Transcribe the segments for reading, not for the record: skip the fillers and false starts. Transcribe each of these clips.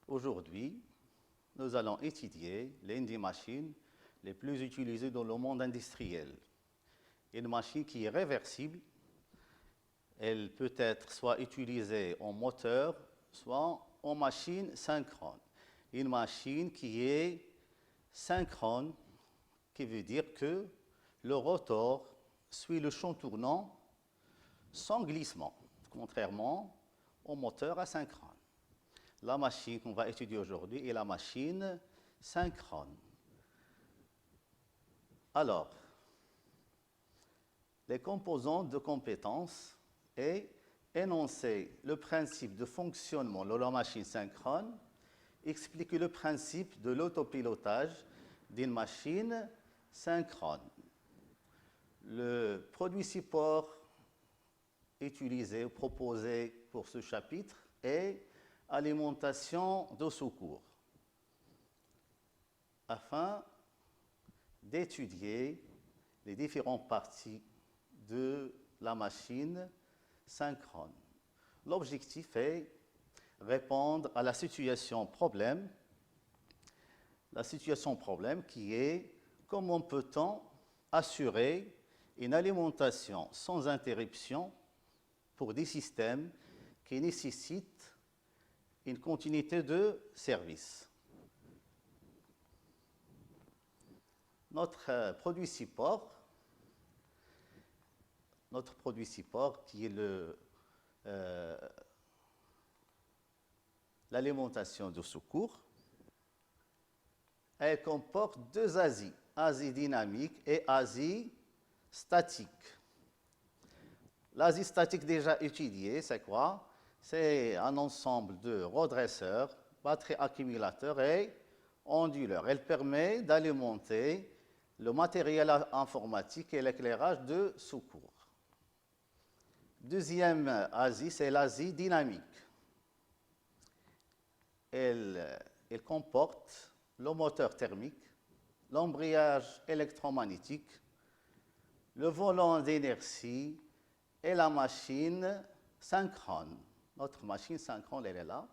Aujourd'hui, nous allons étudier l'une des machines les plus utilisées dans le monde industriel. Une machine qui est réversible. Elle peut être soit utilisée en moteur, soit en machine synchrone. Une machine qui est synchrone, qui veut dire que le rotor suit le champ tournant sans glissement, contrairement au moteur asynchrone. La machine qu'on va étudier aujourd'hui est la machine synchrone. Alors, les composantes de compétences et énoncer le principe de fonctionnement de la machine synchrone, expliquer le principe de l'autopilotage d'une machine synchrone. Le produit support utilisé ou proposé pour ce chapitre est alimentation de secours, afin d'étudier les différentes parties de la machine synchrone. L'objectif est répondre à la situation problème qui est comment peut-on assurer une alimentation sans interruption pour des systèmes qui nécessitent une continuité de service. Notre produit support qui est l'alimentation de secours, elle comporte deux ASI, ASI dynamique et ASI statique. L'ASI statique déjà étudiée, c'est quoi? C'est un ensemble de redresseurs, batteries accumulateurs et onduleurs. Elle permet d'alimenter le matériel informatique et l'éclairage de secours. Deuxième ASI, c'est l'ASI dynamique. Elle comporte le moteur thermique, l'embrayage électromagnétique, le volant d'inertie et la machine synchrone. Notre machine synchrone, elle est là.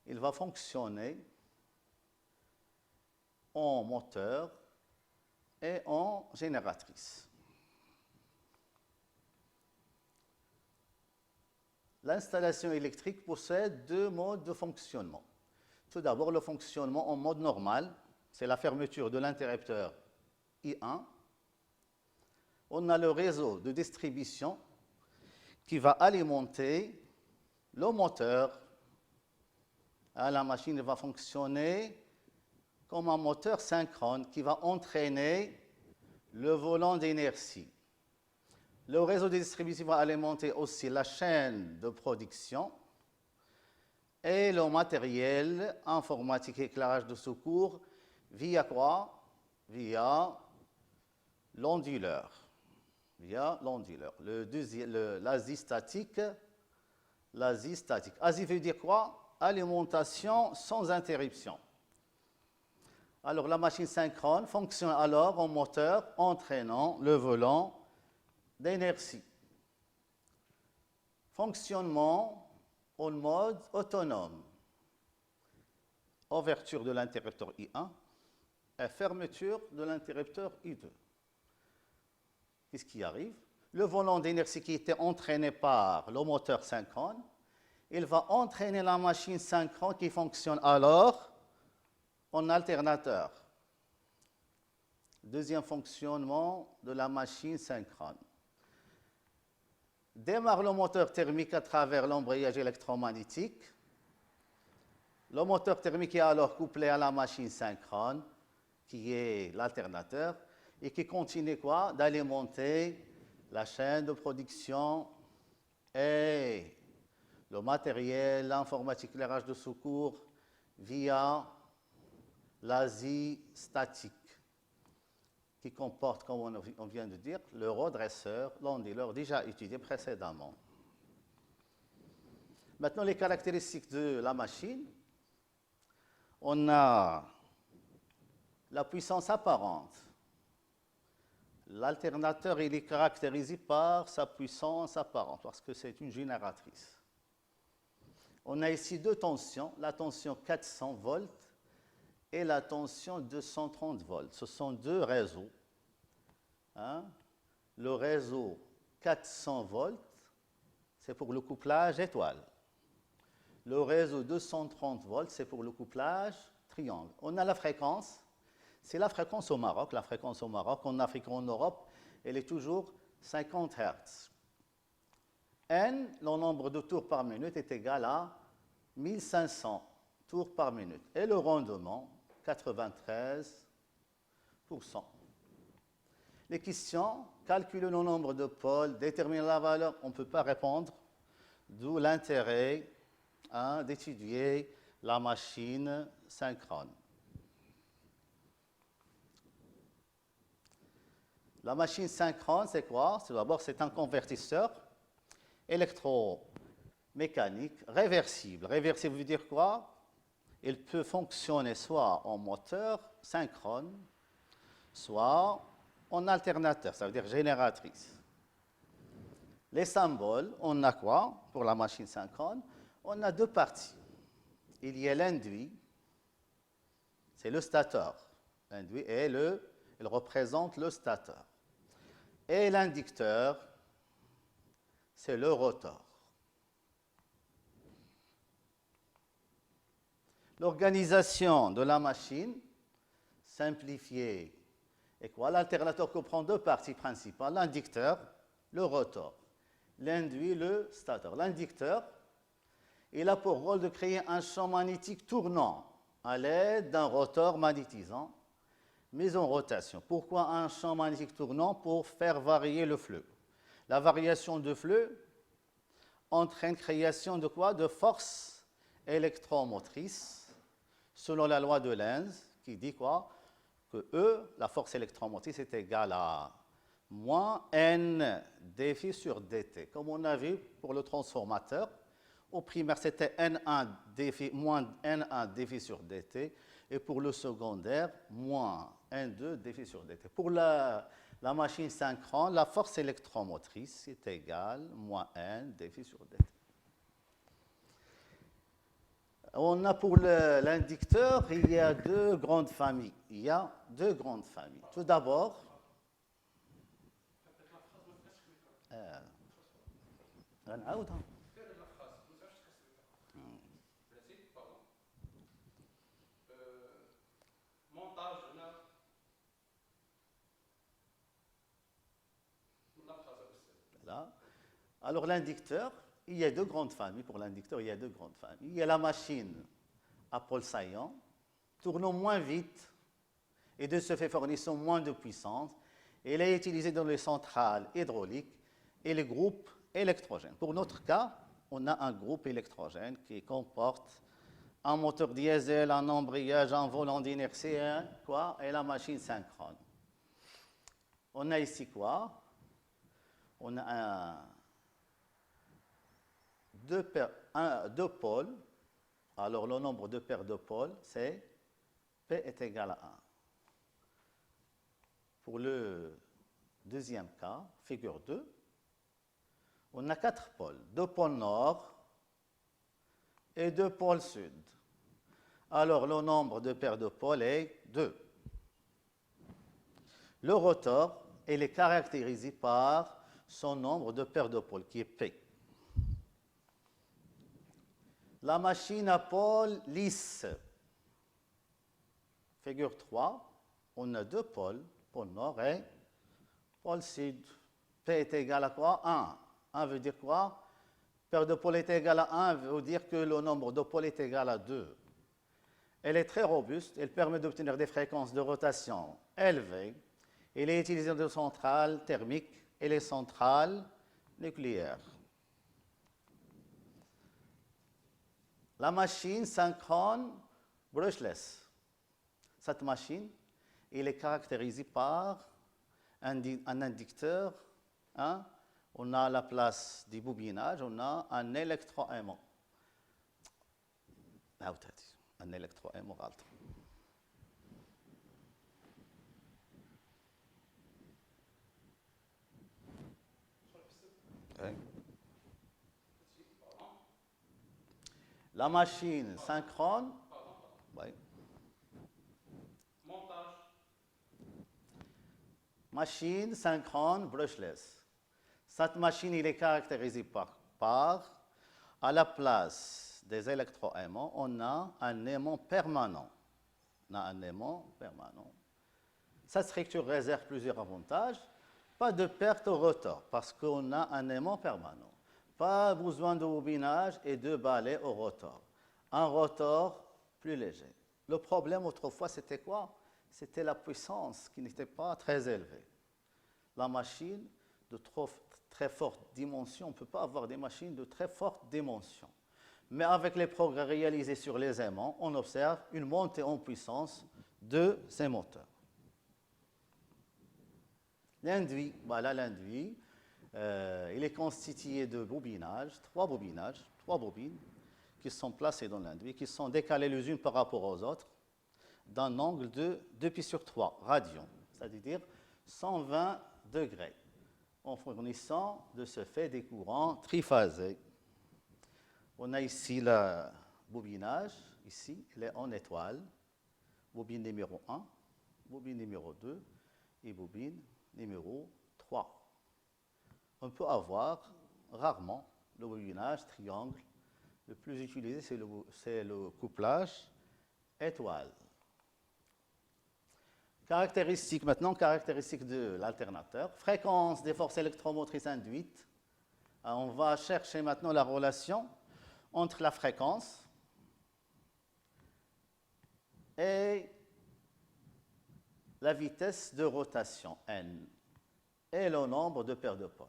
Elle va fonctionner en moteur et en génératrice. L'installation électrique possède deux modes de fonctionnement. Tout d'abord, le fonctionnement en mode normal, c'est la fermeture de l'interrupteur I1. On a le réseau de distribution qui va alimenter le moteur. La machine va fonctionner comme un moteur synchrone qui va entraîner le volant d'inertie. Le réseau de distribution va alimenter aussi la chaîne de production et le matériel informatique et éclairage de secours via quoi? Via l'onduleur. L'ASI statique. ASI veut dire quoi? Alimentation sans interruption. Alors la machine synchrone fonctionne alors en moteur entraînant le volant d'inertie. Fonctionnement en mode autonome. Ouverture de l'interrupteur I1 et fermeture de l'interrupteur I2. Qu'est-ce qui arrive? Le volant d'inertie qui était entraîné par le moteur synchrone, il va entraîner la machine synchrone qui fonctionne alors en alternateur. Deuxième fonctionnement de la machine synchrone. Démarre le moteur thermique à travers l'embrayage électromagnétique. Le moteur thermique est alors couplé à la machine synchrone, qui est l'alternateur, et qui continue quoi? D'alimenter la chaîne de production et le matériel, l'informatique, l'éclairage de secours via l'ASI statique, qui comporte, comme on vient de dire, le redresseur, l'onduleur déjà étudié précédemment. Maintenant, les caractéristiques de la machine. On a la puissance apparente. L'alternateur, il est caractérisé par sa puissance apparente, parce que c'est une génératrice. On a ici deux tensions, la tension 400 volts et la tension 230 volts. Ce sont deux réseaux. Hein? Le réseau 400 volts, c'est pour le couplage étoile. Le réseau 230 volts, c'est pour le couplage triangle. On a la fréquence, c'est la fréquence au Maroc. La fréquence au Maroc, en Afrique et en Europe, elle est toujours 50 Hz. N, le nombre de tours par minute, est égal à 1500 tours par minute. Et le rendement, 93%. Les questions, calculer le nombre de pôles, déterminer la valeur, on ne peut pas répondre. D'où l'intérêt d'étudier la machine synchrone. La machine synchrone, c'est quoi? D'abord, c'est un convertisseur électromécanique réversible. Réversible veut dire quoi? Il peut fonctionner soit en moteur synchrone, soit en alternateur, ça veut dire génératrice. Les symboles, on a quoi pour la machine synchrone? On a deux parties. Il y a l'induit, c'est le stateur. L'induit il représente le stateur. Et l'inducteur, c'est le rotor. L'organisation de la machine, simplifiée, est quoi? L'alternateur comprend deux parties principales, l'inducteur, le rotor. L'induit, le stateur. L'inducteur, il a pour rôle de créer un champ magnétique tournant à l'aide d'un rotor magnétisant mis en rotation. Pourquoi un champ magnétique tournant? Pour faire varier le flux. La variation de flux entraîne création de quoi? De force électromotrice, selon la loi de Lenz, qui dit quoi? Que E, la force électromotrice, est égale à moins N dφ sur dt. Comme on a vu pour le transformateur, au primaire, c'était N1 dφ, moins N1 dφ sur dt, et pour le secondaire, moins N2 dφ sur dt. Pour la machine synchrone, la force électromotrice est égale à moins N dφ sur dt. On a pour l'inducteur, il y a deux grandes familles. Tout d'abord, alors l'inducteur, il y a deux grandes familles. Pour l'inducteur, il y a deux grandes familles. Il y a la machine à pôle saillant, tournant moins vite et de ce fait fournissant moins de puissance. Elle est utilisée dans les centrales hydrauliques et les groupes électrogènes. Pour notre cas, on a un groupe électrogène qui comporte un moteur diesel, un embrayage, un volant d'inertie et la machine synchrone. On a ici quoi? On a deux pôles. Alors, le nombre de paires de pôles, c'est P est égal à 1. Pour le deuxième cas, figure 2, on a 4 pôles. 2 pôles nord et 2 pôles sud. Alors, le nombre de paires de pôles est 2. Le rotor, il est caractérisé par son nombre de paires de pôles, qui est P. La machine à pôle lisse. Figure 3, on a 2 pôles, pôle nord et pôle sud. P est égal à quoi? 1. 1 veut dire quoi? Paire de pôles est égal à 1 veut dire que le nombre de pôles est égal à 2. Elle est très robuste, elle permet d'obtenir des fréquences de rotation élevées. Elle est utilisée dans les centrales thermiques et les centrales nucléaires. La machine synchrone brushless. Cette machine, elle est caractérisée par un inducteur. On a à la place du bobinage, on a un électroaimant. Un électroaimant. La machine synchrone. Oui. Montage. Machine synchrone brushless. Cette machine, il est caractérisée par à la place des électroaimants, on a un aimant permanent. On a un aimant permanent. Cette structure réserve plusieurs avantages. Pas de perte au rotor, parce qu'on a un aimant permanent. Pas besoin de bobinage et de balai au rotor. Un rotor plus léger. Le problème autrefois, c'était quoi? C'était la puissance qui n'était pas très élevée. La machine de très forte dimension, on ne peut pas avoir des machines de très forte dimension. Mais avec les progrès réalisés sur les aimants, on observe une montée en puissance de ces moteurs. L'induit, voilà l'induit, il est constitué de bobinages, trois bobines qui sont placées dans l'induit, qui sont décalées les unes par rapport aux autres d'un angle de 2π/3 radians, c'est-à-dire 120 degrés, en fournissant de ce fait des courants triphasés. On a ici le bobinage, ici, il est en étoile, bobine numéro 1, bobine numéro 2 et bobine numéro 3. On peut avoir rarement le bobinage triangle. Le plus utilisé, c'est le couplage étoile. Caractéristiques de l'alternateur. Fréquence des forces électromotrices induites. On va chercher maintenant la relation entre la fréquence et la vitesse de rotation n et le nombre de paires de pôles.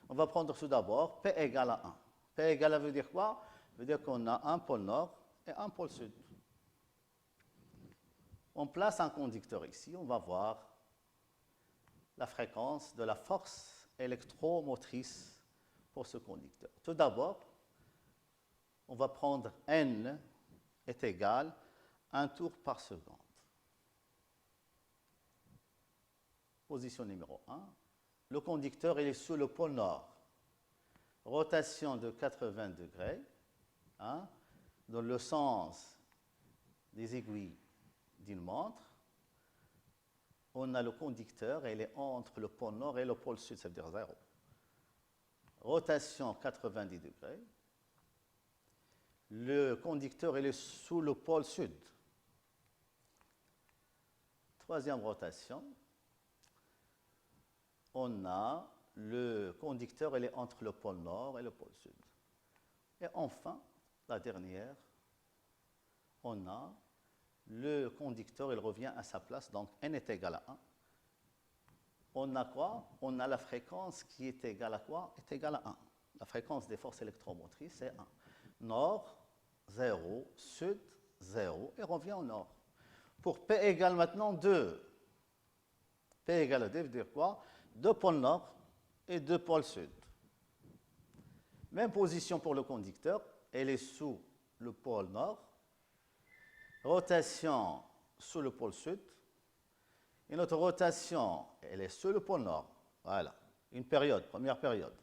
On va prendre tout d'abord P égale à 1. P égale à veut dire quoi? Ça veut dire qu'on a un pôle nord et un pôle sud. On place un conducteur ici, on va voir la fréquence de la force électromotrice pour ce conducteur. Tout d'abord, on va prendre n est égal à 1 tour par seconde. Position numéro 1. Le conducteur il est sous le pôle nord. Rotation de 80 degrés, dans le sens des aiguilles d'une montre. On a le conducteur, il est entre le pôle nord et le pôle sud, ça veut dire 0. Rotation 90 degrés. Le conducteur il est sous le pôle sud. Troisième rotation. On a le conducteur, il est entre le pôle nord et le pôle sud. Et enfin, la dernière, on a le conducteur, il revient à sa place, donc n est égal à 1. On a quoi? On a la fréquence qui est égale à quoi? Est égale à 1. La fréquence des forces électromotrices, c'est 1. Nord, 0, sud, 0, et revient au nord. Pour P égale maintenant 2. P égale à 2 veut dire quoi? 2 pôles nord et 2 pôles sud. Même position pour le conducteur, elle est sous le pôle nord. Rotation sous le pôle sud. Et notre rotation, elle est sous le pôle nord. Voilà, une période, première période.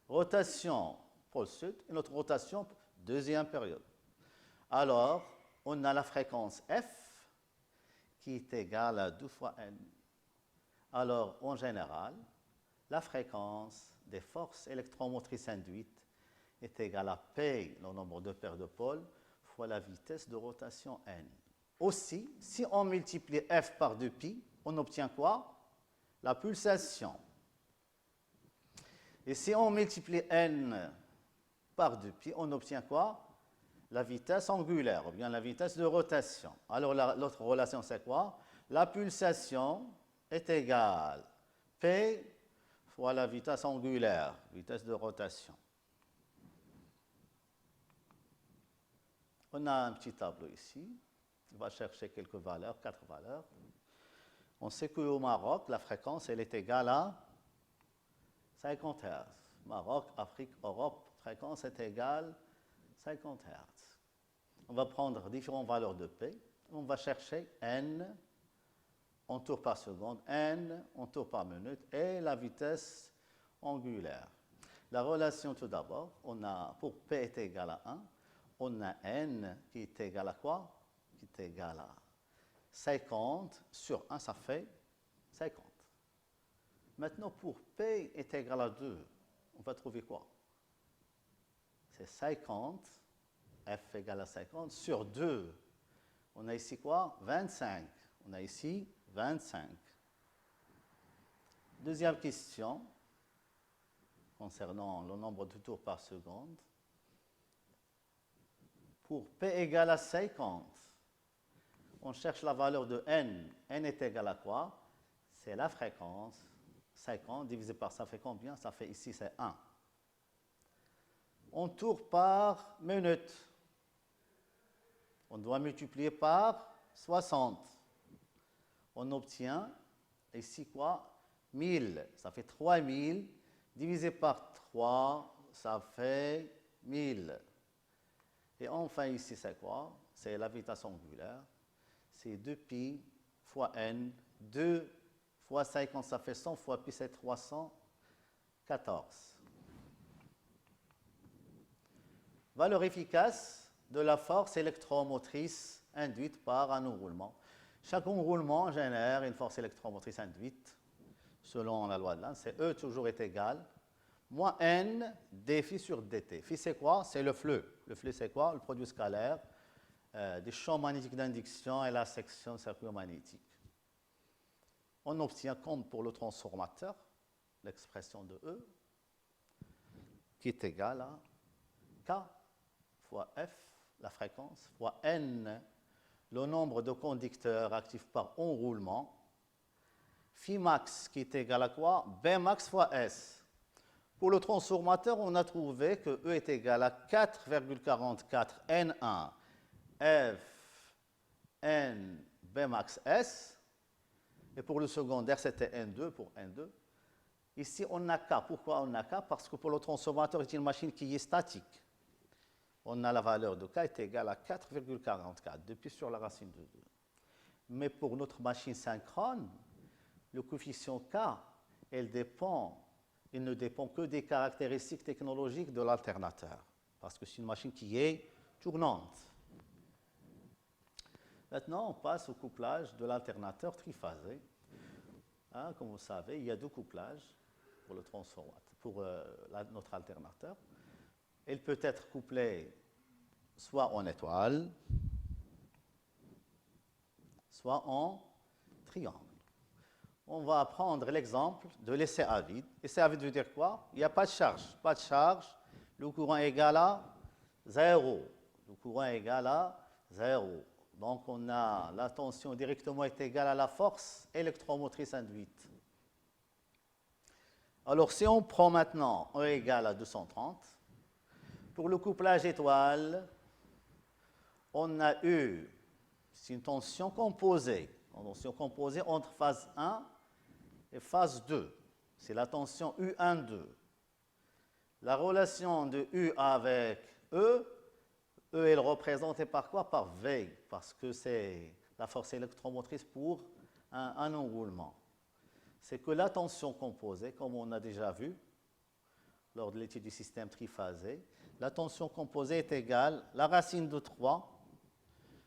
Rotation pôle sud et notre rotation, deuxième période. Alors, on a la fréquence F qui est égale à 2 fois n. Alors, en général, la fréquence des forces électromotrices induites est égale à P, le nombre de paires de pôles, fois la vitesse de rotation n. Aussi, si on multiplie F par 2π, on obtient quoi? La pulsation. Et si on multiplie n par 2π, on obtient quoi? La vitesse angulaire, ou bien la vitesse de rotation. Alors, l'autre relation, c'est quoi? La pulsation est égale P fois la vitesse angulaire, vitesse de rotation. On a un petit tableau ici. On va chercher quelques valeurs, 4 valeurs. On sait qu'au Maroc, la fréquence, elle est égale à 50 Hz. Maroc, Afrique, Europe, fréquence est égale à 50 Hz. On va prendre différentes valeurs de P. On va chercher N en tours par seconde, N en tours par minute et la vitesse angulaire. La relation tout d'abord, on a pour P est égal à 1, on a n qui est égal à quoi? Qui est égal à 50 sur 1, ça fait 50. Maintenant, pour P est égal à 2, on va trouver quoi? C'est 50, F égale à 50, sur 2. On a ici quoi? 25. On a ici 25. Deuxième question, concernant le nombre de tours par seconde. Pour P égale à 50, on cherche la valeur de n. N est égal à quoi? C'est la fréquence. 50 divisé par ça fait combien? Ça fait ici, c'est 1. On tourne par minute. On doit multiplier par 60. On obtient ici quoi? 1000. Ça fait 3000. Divisé par 3, ça fait 1000. Et enfin ici, c'est quoi? C'est la vitesse angulaire. C'est 2pi fois n. 2 fois 50, ça fait 100 fois pi, c'est 314. Valeur efficace de la force électromotrice induite par un enroulement. Chaque enroulement génère une force électromotrice induite selon la loi de Lenz. C'est E toujours est égal moins n dφ sur dt. Phi, c'est quoi? C'est le flux. Le flux, c'est quoi? Le produit scalaire des champs magnétiques d'induction et la section circuit magnétique. On obtient, comme pour le transformateur, l'expression de E, qui est égale à K fois F, la fréquence, fois N, le nombre de conducteurs actifs par enroulement, phi max, qui est égal à quoi? B max fois S. Pour le transformateur, on a trouvé que E est égal à 4,44 N1 F N B max S. Et pour le secondaire, c'était N2 pour N2. Ici, on a K. Pourquoi on a K? Parce que pour le transformateur, c'est une machine qui est statique. On a la valeur de K est égale à 4,44, depuis sur la racine de 2. Mais pour notre machine synchrone, le coefficient K, il ne dépend que des caractéristiques technologiques de l'alternateur, parce que c'est une machine qui est tournante. Maintenant, on passe au couplage de l'alternateur triphasé. Comme vous savez, il y a deux couplages pour le transformateur, pour notre alternateur. Il peut être couplé soit en étoile, soit en triangle. On va prendre l'exemple de l'essai à vide. L'essai à vide veut dire quoi? Il n'y a pas de charge. Pas de charge. Le courant est égal à 0. Le courant est égal à 0. Donc, on a la tension directement est égale à la force électromotrice induite. Alors, si on prend maintenant E égale à 230, pour le couplage étoile, on a eu une tension composée. Une tension composée entre phase 1 et phase 2. C'est la tension U1,2. La relation de U avec E est représentée par quoi? Par V, parce que c'est la force électromotrice pour un enroulement. C'est que la tension composée, comme on a déjà vu lors de l'étude du système triphasé, la tension composée est égale à la racine de 3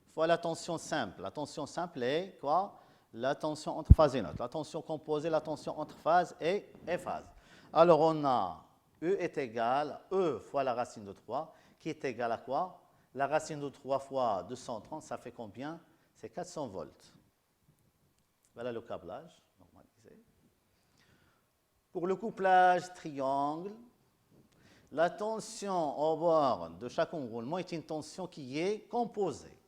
fois la tension simple. La tension simple est quoi? La tension entre phase et neutre. La tension composée, la tension entre phase et phase. Alors on a E est égal à E fois la racine de 3, qui est égal à quoi? La racine de 3 fois 230, ça fait combien? C'est 400 volts. Voilà le câblage normalisé. Pour le couplage triangle, la tension au bord de chaque enroulement est une tension qui est composée.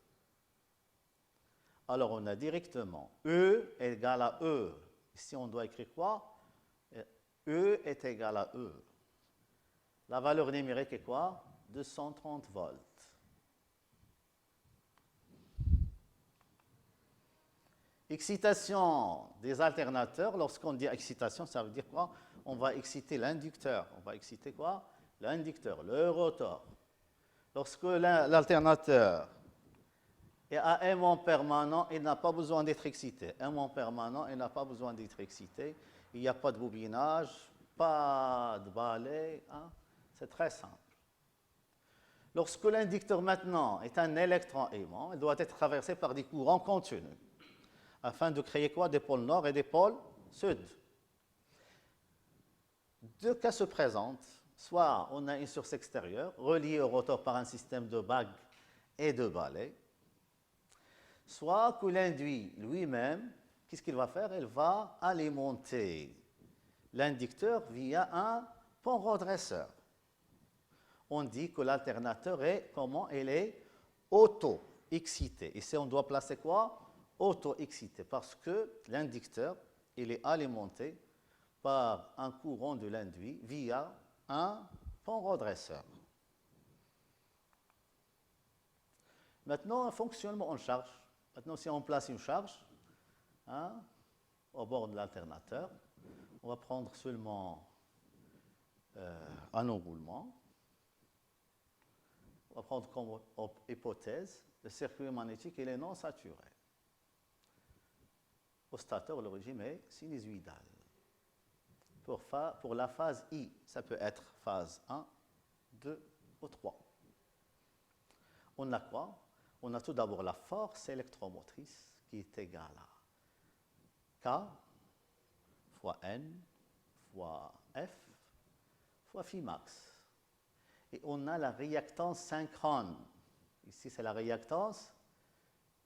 Alors, on a directement E égale à E. Ici, on doit écrire quoi? E est égal à E. La valeur numérique est quoi? 230 volts. Excitation des alternateurs. Lorsqu'on dit excitation, ça veut dire quoi? On va exciter l'inducteur. On va exciter quoi? L'inducteur, le rotor. Lorsque l'alternateur est à aimant permanent, il n'a pas besoin d'être excité. Aimant permanent, il n'a pas besoin d'être excité. Il n'y a pas de bobinage, pas de balai. C'est très simple. Lorsque l'inducteur maintenant est un électron aimant, il doit être traversé par des courants contenus, afin de créer quoi? Des pôles nord et des pôles sud. Deux cas se présentent. Soit on a une source extérieure reliée au rotor par un système de bagues et de balais, soit que l'induit lui-même, qu'est-ce qu'il va faire? Il va alimenter l'inducteur via un pont redresseur. On dit que l'alternateur est, comment? Il est auto-excité. Ici, on doit placer quoi? Auto-excité, parce que l'inducteur, il est alimenté par un courant de l'induit via un pont redresseur. Maintenant, un fonctionnement en charge. Maintenant, si on place une charge au bord de l'alternateur, on va prendre seulement un enroulement. On va prendre comme hypothèse le circuit magnétique il est non saturé. Au stateur, le régime est sinusoïdal. Pour la phase I, ça peut être phase 1, 2 ou 3. On a quoi? On a tout d'abord la force électromotrice qui est égale à K fois N fois F fois phi max. Et on a la réactance synchrone. Ici, c'est la réactance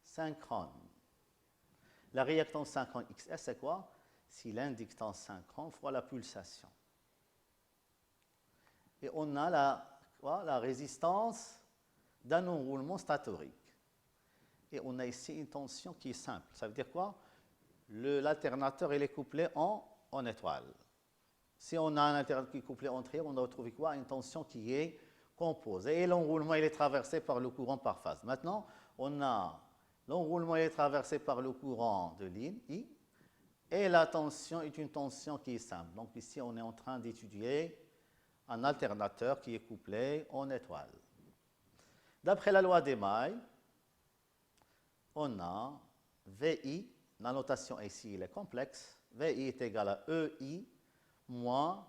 synchrone. La réactance synchrone XS, c'est quoi? C'est l'inductance synchrone fois la pulsation. Et on a la résistance d'un enroulement statorique. Et on a ici une tension qui est simple. Ça veut dire quoi? L'alternateur est couplé en étoile. Si on a un alternateur qui est couplé en triangle, on doit trouver quoi? Une tension qui est composée. Et l'enroulement il est traversé par le courant par phase. Maintenant, on a l'enroulement est traversé par le courant de ligne I. Et la tension est une tension qui est simple. Donc ici, on est en train d'étudier un alternateur qui est couplé en étoile. D'après la loi des mailles, on a VI, la notation ici elle est complexe, VI est égal à EI moins,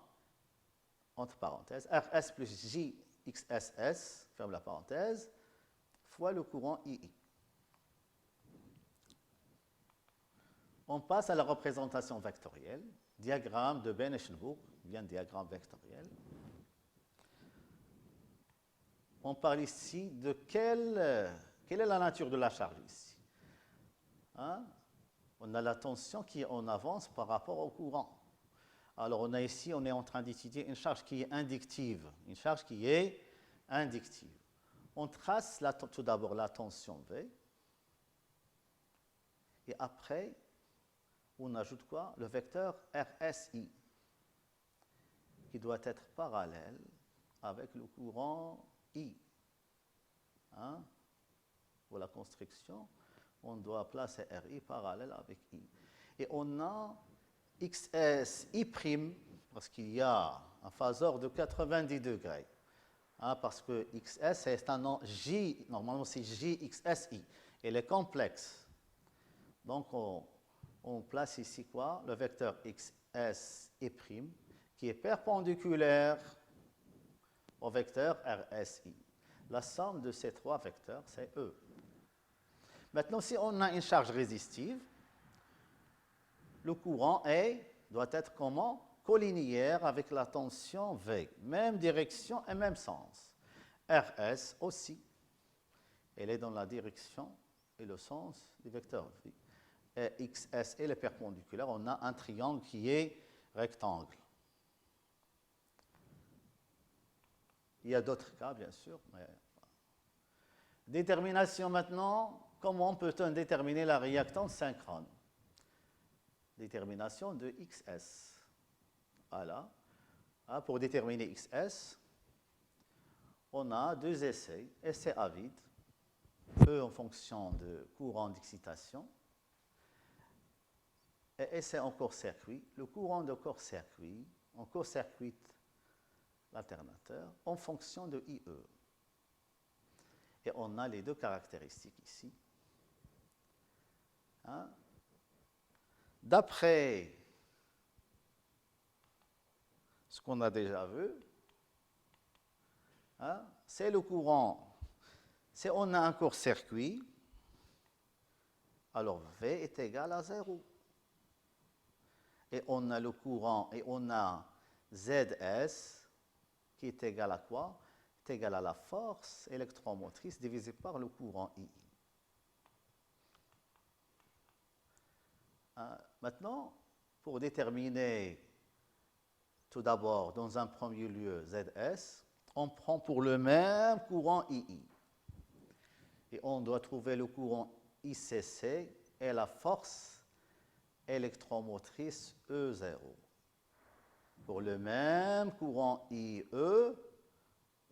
entre parenthèses, RS plus JXSS, ferme la parenthèse, fois le courant II. On passe à la représentation vectorielle, diagramme de Ben-Eschenburg, bien diagramme vectoriel. On parle ici de quelle est la nature de la charge ici. On a la tension qui est en avance par rapport au courant. Alors on est en train d'étudier une charge qui est inductive, une charge qui est inductive. On trace tout d'abord la tension V, et après, on ajoute quoi? Le vecteur RSI, qui doit être parallèle avec le courant I. Pour la construction, on doit placer RI parallèle avec I. Et on a XSI', parce qu'il y a un phaseur de 90 degrés. Parce que XS, c'est un nom J, normalement c'est JXSI. Elle est complexe. Donc, on place ici quoi? Le vecteur XSI', qui est perpendiculaire au vecteur RSI. La somme de ces trois vecteurs, c'est E. Maintenant, si on a une charge résistive, le courant doit être comment? Collinéaire avec la tension V. Même direction et même sens. RS aussi. Elle est dans la direction et le sens du vecteur V. Et XS est le perpendiculaire. On a un triangle qui est rectangle. Il y a d'autres cas, bien sûr. Mais... Détermination maintenant. Comment peut-on déterminer la réactance synchrone? Détermination de XS. Voilà. Pour déterminer XS, on a deux essais. Essai à vide, E en fonction de courant d'excitation, et essai en court-circuit. Le courant de court-circuit, on court-circuite l'alternateur en fonction de IE. Et on a les deux caractéristiques ici. D'après ce qu'on a déjà vu, c'est le courant. Si on a un court-circuit, alors V est égal à 0. Et on a le courant et on a ZS qui est égal à quoi? C'est égal à la force électromotrice divisée par le courant I. Maintenant, pour déterminer tout d'abord, dans un premier lieu, ZS, on prend pour le même courant II. Et on doit trouver le courant ICC et la force électromotrice E0. Pour le même courant IE,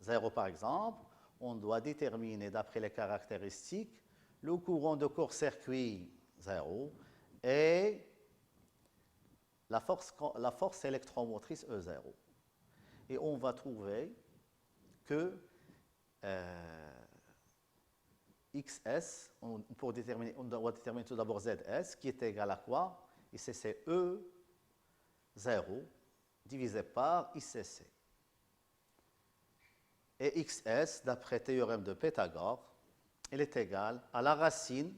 0 par exemple, on doit déterminer d'après les caractéristiques le courant de court-circuit 0 et la force électromotrice E0. Et on va trouver que XS, on doit déterminer tout d'abord ZS, qui est égal à quoi? Ici, c'est E0 divisé par ICC. Et XS, d'après le théorème de Pythagore, il est égal à la racine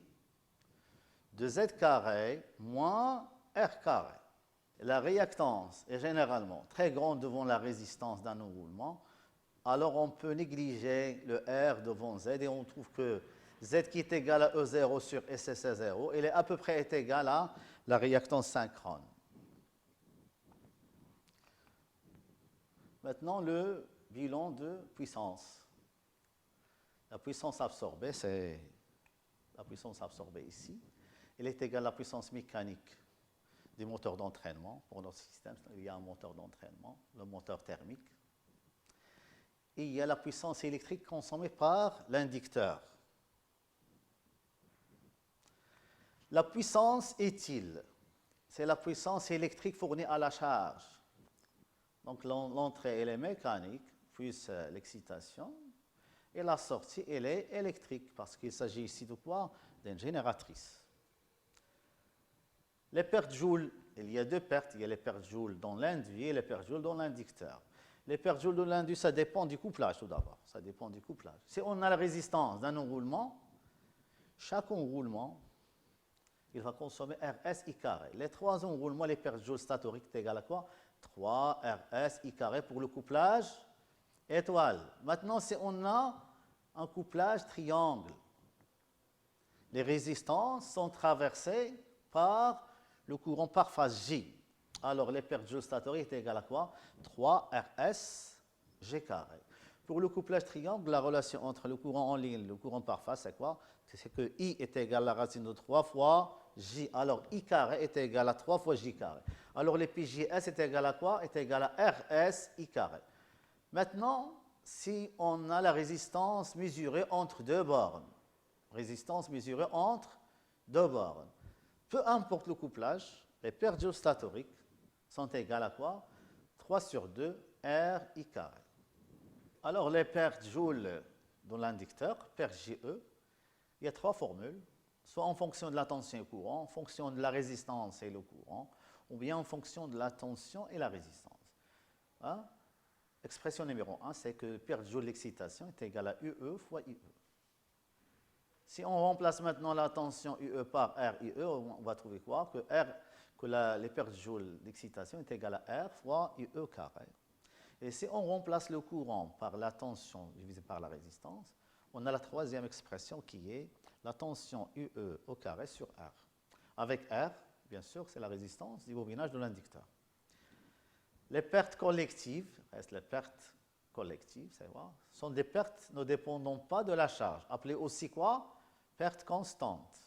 de Z carré moins R carré. La réactance est généralement très grande devant la résistance d'un enroulement, alors on peut négliger le R devant Z et on trouve que Z qui est égal à E0 sur SSE0, il est à peu près égal à la réactance synchrone. Maintenant, le bilan de puissance. La puissance absorbée, c'est la puissance absorbée ici. Elle est égale à la puissance mécanique des moteurs d'entraînement. Pour notre système, il y a un moteur d'entraînement, le moteur thermique. Et il y a la puissance électrique consommée par l'inducteur. La puissance est-il? C'est la puissance électrique fournie à la charge. Donc l'entrée, elle est mécanique, puis l'excitation. Et la sortie, elle est électrique, parce qu'il s'agit ici de quoi? D'une génératrice. Les pertes joules, il y a deux pertes. Il y a les pertes joules dans l'induit et les pertes joules dans l'inducteur. Les pertes joules de l'induit, ça dépend du couplage tout d'abord. Ça dépend du couplage. Si on a la résistance d'un enroulement, chaque enroulement, il va consommer RS I carré. Les trois enroulements, les pertes joules statoriques, c'est égal à quoi? 3 RS I carré pour le couplage étoile. Maintenant, si on a un couplage triangle, les résistances sont traversées par le courant par phase J. Alors, les pertes joules statoriques est égal à quoi? 3 RS G carré. Pour le couplage triangle, la relation entre le courant en ligne et le courant par phase, c'est quoi? C'est que I est égal à la racine de 3 fois J. Alors, I carré est égal à 3 fois J carré. Alors, les PJS est égal à quoi? Est égal à RS I carré. Maintenant, si on a la résistance mesurée entre deux bornes, résistance mesurée entre deux bornes, peu importe le couplage, les pertes joules statoriques sont égales à quoi? 3 sur 2 R I carré. Alors, les pertes joules dans l'inducteur, pertes JE, il y a trois formules, soit en fonction de la tension et le courant, en fonction de la résistance et le courant, ou bien en fonction de la tension et la résistance. Hein? Expression numéro 1, c'est que perte joule d'excitation est égale à UE fois IE. Si on remplace maintenant la tension UE par RIE, on va trouver quoi? Les pertes joules d'excitation est égale à R fois IE carré. Et si on remplace le courant par la tension divisé par la résistance, on a la troisième expression qui est la tension UE au carré sur R. Avec R, bien sûr, c'est la résistance du bobinage de l'inducteur. Les pertes collectives, les pertes collectives, c'est vrai, sont des pertes ne dépendant pas de la charge, appelées aussi quoi? Pertes constantes.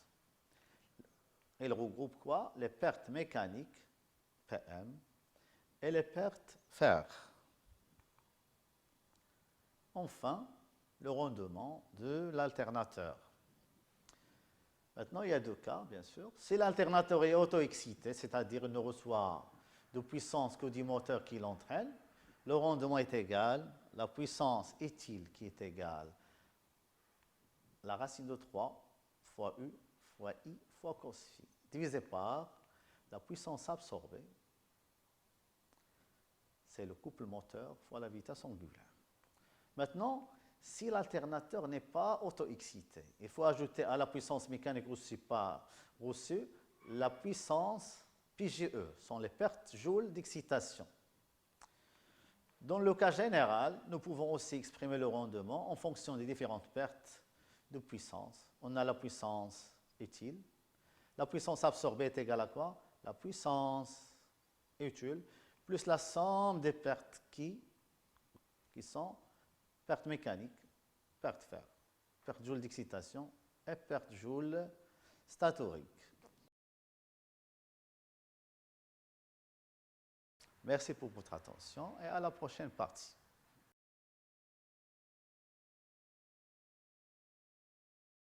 Elles regroupent quoi? Les pertes mécaniques, PM, et les pertes fer. Enfin, le rendement de l'alternateur. Maintenant, il y a deux cas, bien sûr. Si l'alternateur est auto-excité, c'est-à-dire il ne reçoit de puissance que du moteur qui l'entraîne, le rendement est égal, la puissance éthyle qui est égale la racine de 3 fois U fois I fois cos phi, divisé par la puissance absorbée, c'est le couple moteur fois la vitesse angulaire. Maintenant, si l'alternateur n'est pas auto-excité. Il faut ajouter à la puissance mécanique reçue par reçue la puissance PGE, sont les pertes joules d'excitation. Dans le cas général, nous pouvons aussi exprimer le rendement en fonction des différentes pertes de puissance. On a la puissance utile. La puissance absorbée est égale à quoi? La puissance utile plus la somme des pertes qui sont pertes mécaniques, perte fer, perte joule d'excitation et perte joule statorique. Merci pour votre attention et à la prochaine partie.